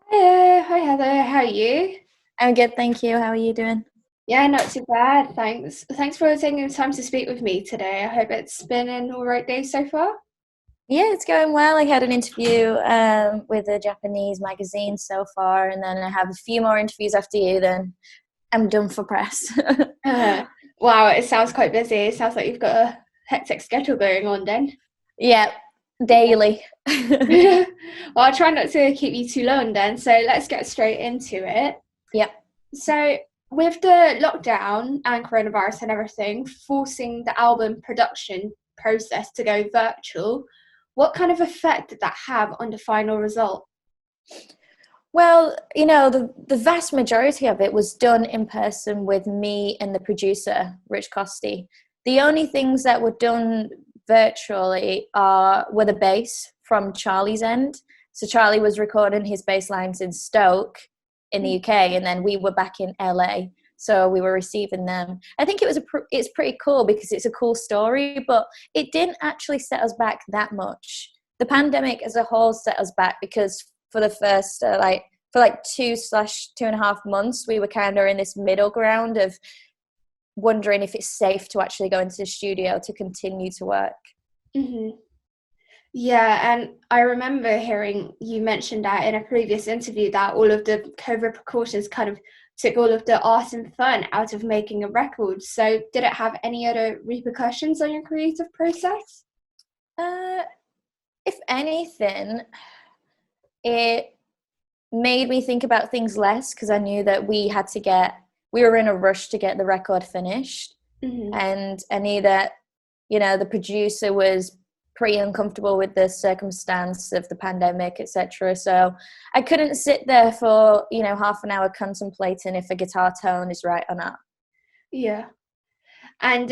Hi Heather, how are you? I'm good, thank you. How are you doing? Yeah, not too bad, thanks. Thanks for taking the time to speak with me today. I hope it's been an all right day so far. Yeah, it's going well. I had an interview with a Japanese magazine so far, and then I have a few more interviews after you, then I'm done for press. Uh, wow, it sounds quite busy. It sounds like you've got a hectic schedule going on then. Yeah, daily. Well, I'll try not to keep you too long then, so let's get straight into it. Yeah. So, with the lockdown and coronavirus and everything forcing the album production process to go virtual, what kind of effect did that have on the final result? Well, the vast majority of it was done in person with me and the producer, Rich Costi. The only things that were done virtually were the bass from Charlie's end. So Charlie was recording his bass lines in Stoke in the UK, and then we were back in LA. So we were receiving them. I think it's pretty cool because it's a cool story, but it didn't actually set us back that much. The pandemic as a whole set us back because for the first for like 2/2.5 months we were kind of in this middle ground of wondering if it's safe to actually go into the studio to continue to work. Hmm. Yeah, and I remember hearing you mention that in a previous interview that all of the COVID precautions kind of took all of the art and fun out of making a record. So, did it have any other repercussions on your creative process? uh, if anything, it made me think about things less because I knew that we were in a rush to get the record finished, Hmm. and I knew that the producer was pretty uncomfortable with the circumstance of the pandemic, etc. So I couldn't sit there for half an hour contemplating if a guitar tone is right or not. Yeah. And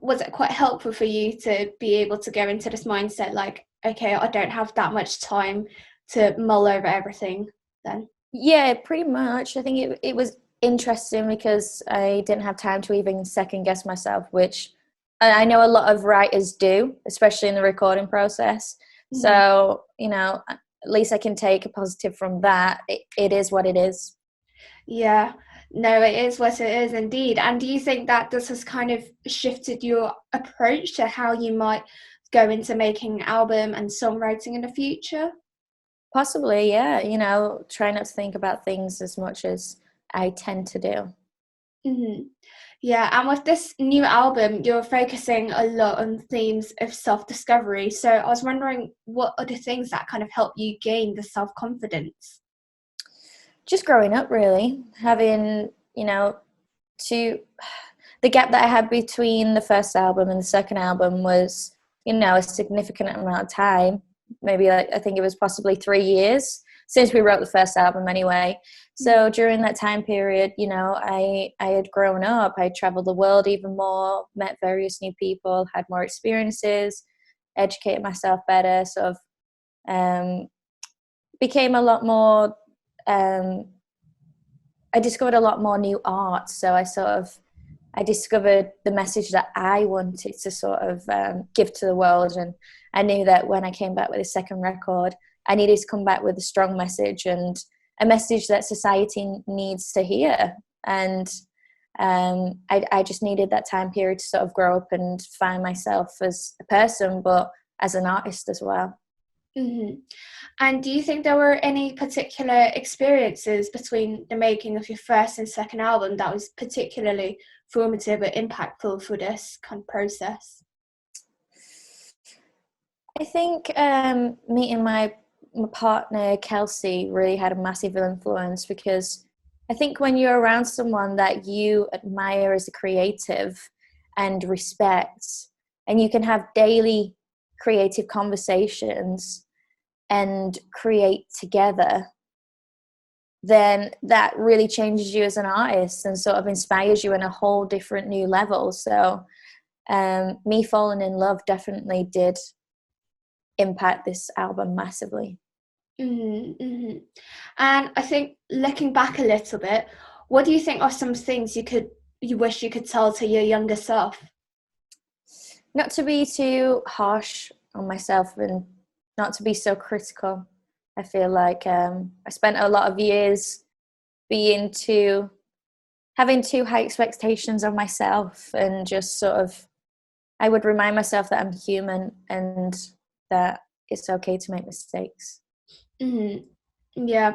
was it quite helpful for you to be able to go into this mindset like, okay, I don't have that much time to mull over everything then? Yeah, pretty much. I think it was interesting because I didn't have time to even second guess myself, which I know a lot of writers do, especially in the recording process. Mhm. So, at least I can take a positive from that. It is what it is. Yeah, no, it is what it is indeed. And do you think that this has kind of shifted your approach to how you might go into making album and songwriting in the future? Possibly, yeah. Try not to think about things as much as I tend to do. Hmm. Yeah, and with this new album, you're focusing a lot on themes of self-discovery. So I was wondering what are the things that kind of help you gain the self-confidence? Just growing up, really, having, to the gap that I had between the first album and the second album was, a significant amount of time. Maybe like, I think it was possibly 3 years since we wrote the first album anyway. So during that time period, I had grown up. I traveled the world even more, met various new people, had more experiences, educated myself better, sort of um, became a lot more um, I discovered a lot more new art. So I discovered the message that I wanted to sort of give to the world, and I knew that when I came back with a second record, I needed to come back with a strong message and a message that society needs to hear. And I just needed that time period to sort of grow up and find myself as a person, but as an artist as well. Hmm. And do you think there were any particular experiences between the making of your first and second album that was particularly formative or impactful for this kind of process? I think meeting my partner Kelsey really had a massive influence because I think when you're around someone that you admire as a creative and respect, and you can have daily creative conversations and create together, then that really changes you as an artist and sort of inspires you in a whole different new level. So me falling in love definitely did impact this album massively. Hmm. Hmm. And I think looking back a little bit, what do you think are some things you wish you could tell to your younger self? Not to be too harsh on myself and not to be so critical. I feel like I spent a lot of years having too high expectations of myself, and just sort of, I would remind myself that I'm human and that it's okay to make mistakes. Mm-hmm. Yeah.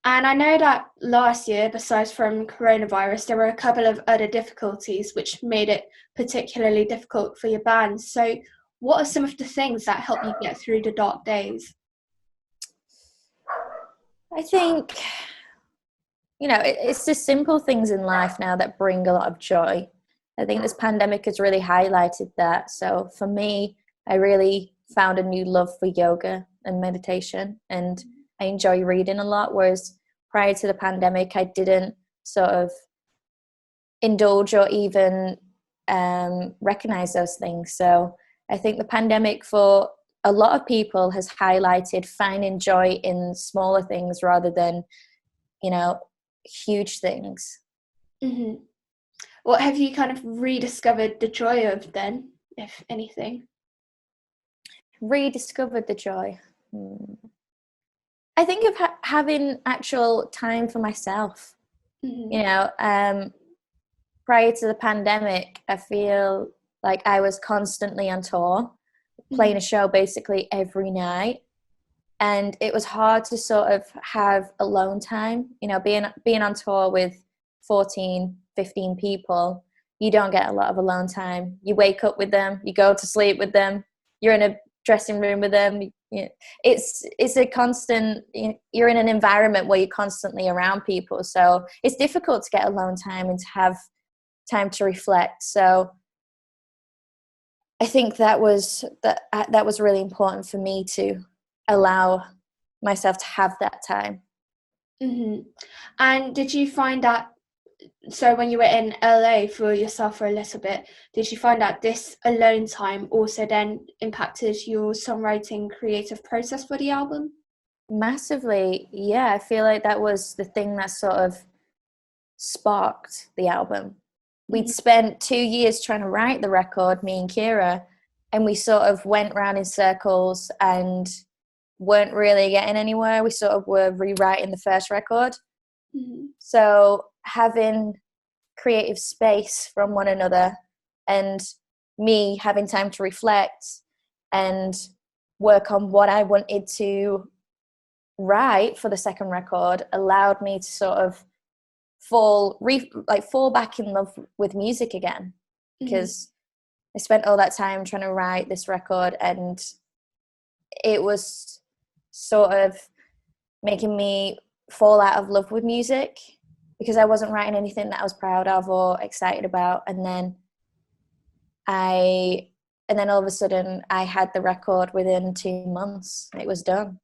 And I know that last year, besides from coronavirus, there were a couple of other difficulties which made it particularly difficult for your band. So what are some of the things that help you get through the dark days? I think, it's the simple things in life now that bring a lot of joy. I think this pandemic has really highlighted that. So for me, I really found a new love for yoga and meditation, and I enjoy reading a lot, whereas prior to the pandemic, I didn't sort of indulge or even recognize those things. So I think the pandemic for a lot of people has highlighted finding joy in smaller things rather than, huge things. Mm-hmm. What have you kind of rediscovered the joy of then, if anything? Rediscovered the joy. I think of having actual time for myself. Mm-hmm. Prior to the pandemic, I feel like I was constantly on tour, playing Mm-hmm. a show basically every night. And it was hard to sort of have alone time, being on tour with 14, 15 people. You don't get a lot of alone time. You wake up with them, you go to sleep with them, you're in a dressing room with them. It's a constant, you're in an environment where you're constantly around people. So it's difficult to get alone time and to have time to reflect. So I think that was really important for me to allow myself to have that time. Mm-hmm. And did you find that, so when you were in LA for yourself for a little bit, did you find that this alone time also then impacted your songwriting creative process for the album? Massively, yeah. I feel like that was the thing that sort of sparked the album. We'd Mm-hmm. spent 2 years trying to write the record, me and Kira, and we sort of went round in circles and weren't really getting anywhere. We sort of were rewriting the first record. Mm-hmm. So having creative space from one another, and me having time to reflect and work on what I wanted to write for the second record, allowed me to sort of fall back in love with music again, Mm-hmm. because I spent all that time trying to write this record, and it was sort of making me fall out of love with music because I wasn't writing anything that I was proud of or excited about. And then all of a sudden I had the record within 2 months. It was done.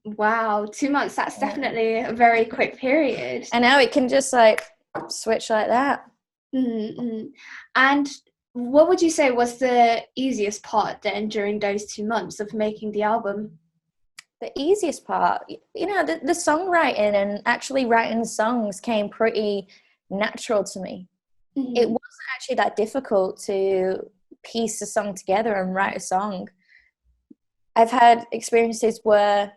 Wow, 2 months, that's Yeah. definitely a very quick period. And now it can just like switch like that. Mm-hmm. And what would you say was the easiest part then during those 2 months of making the album? The easiest part, the songwriting and actually writing songs came pretty natural to me. It Mm-hmm. wasn't actually that difficult to piece a song together and write a song. I've had experiences where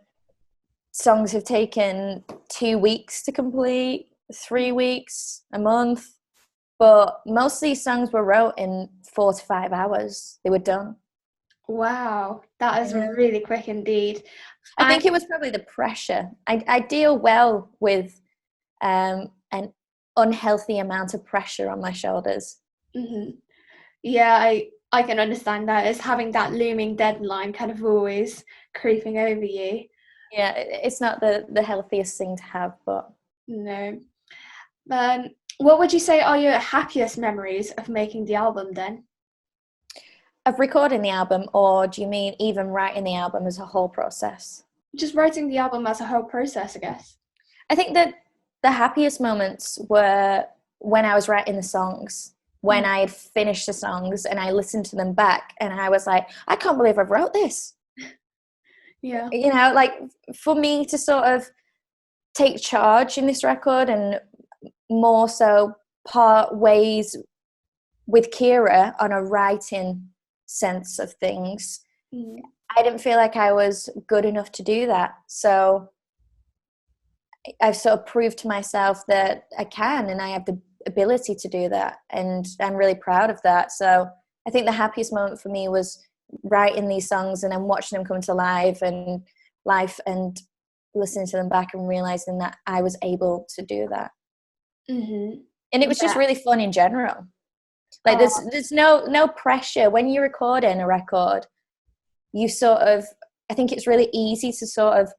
songs have taken 2 weeks to complete, 3 weeks, a month, but most of these songs were wrote in 4 to 5 hours. They were done. Wow, that is Yeah. really quick indeed. I And think it was probably the pressure. I deal well with an unhealthy amount of pressure on my shoulders. mm-hmm. Yeah, I can understand that, as having that looming deadline kind of always creeping over you. Yeah, it's not the healthiest thing to have, but No. What would you say are your happiest memories of making the album then? of recording the album, or do you mean even writing the album as a whole process? Just writing the album as a whole process, I guess. I think that the happiest moments were when I was writing the songs, when I had finished the songs and I listened to them back and I was like, I can't believe I wrote this. Yeah. Like for me to sort of take charge in this record and more so part ways with Kira on a writing sense of things, Mm. I didn't feel like I was good enough to do that. So I've sort of proved to myself that I can, and I have the ability to do that. And I'm really proud of that. So I think the happiest moment for me was writing these songs and then watching them come to life and listening to them back and realizing that I was able to do that. Mm-hmm. And it was just really fun in general. Like there's no pressure when you're recording a record. You sort of, I think it's really easy to sort of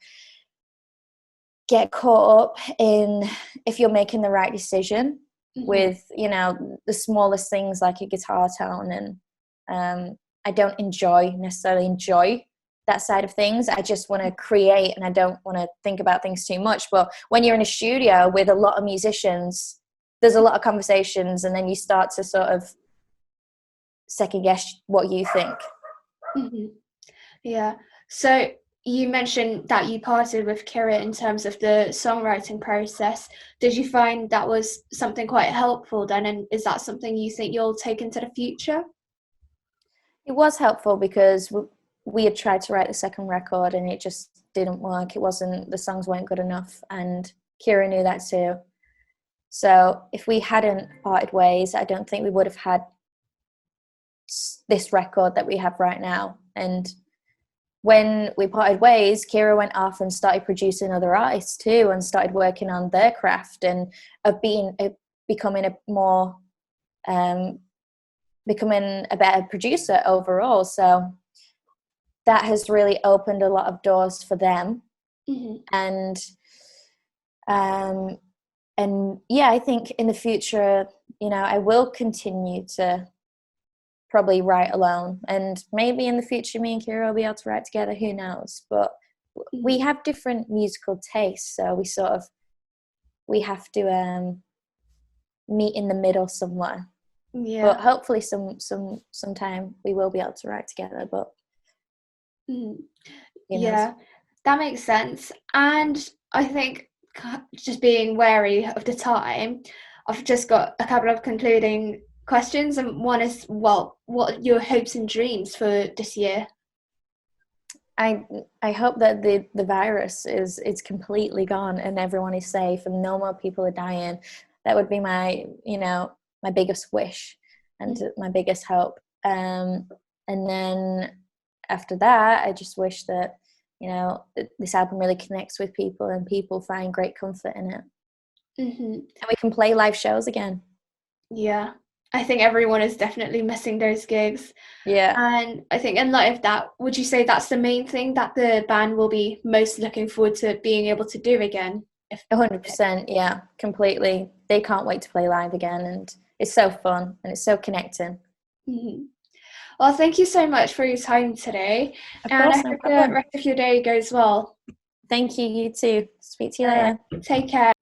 get caught up in if you're making the right decision with, you know, the smallest things like a guitar tone. And I don't necessarily enjoy that side of things. I just want to create, and I don't want to think about things too much. But when you're in a studio with a lot of musicians, there's a lot of conversations, and then you start to sort of second guess what you think. Mm-hmm. Yeah. So you mentioned that you parted with Kira in terms of the songwriting process. Did you find that was something quite helpful then? And is that something you think you'll take into the future? It was helpful because we had tried to write the second record and it just didn't work. The songs weren't good enough, and Kira knew that too. So if we hadn't parted ways, I don't think we would have had this record that we have right now. And when we parted ways, Kira went off and started producing other artists too, and started working on their craft and becoming a better producer overall. So that has really opened a lot of doors for them. And yeah, I think in the future, you know, I will continue to probably write alone, and maybe in the future me and Kira will be able to write together, who knows. But we have different musical tastes, so we have to meet in the middle somewhere. But hopefully sometime we will be able to write together. But yeah, that makes sense. And I think, just being wary of the time, I've just got a couple of concluding questions, and one is, well, what are your hopes and dreams for this year? I hope that the virus is completely gone and everyone is safe and no more people are dying. That would be my biggest wish and my biggest hope. And then after that, I just wish that, you know, this album really connects with people and people find great comfort in it. And we can play live shows again. Yeah, I think everyone is definitely missing those gigs. Yeah. And I think in light of that, would you say that's the main thing that the band will be most looking forward to being able to do again? 100%, yeah, completely. They can't wait to play live again, and it's so fun and it's so connecting. Well, thank you so much for your time today. Of course, no problem. The rest of your day goes well. Thank you, you too. Speak to you later. Take care.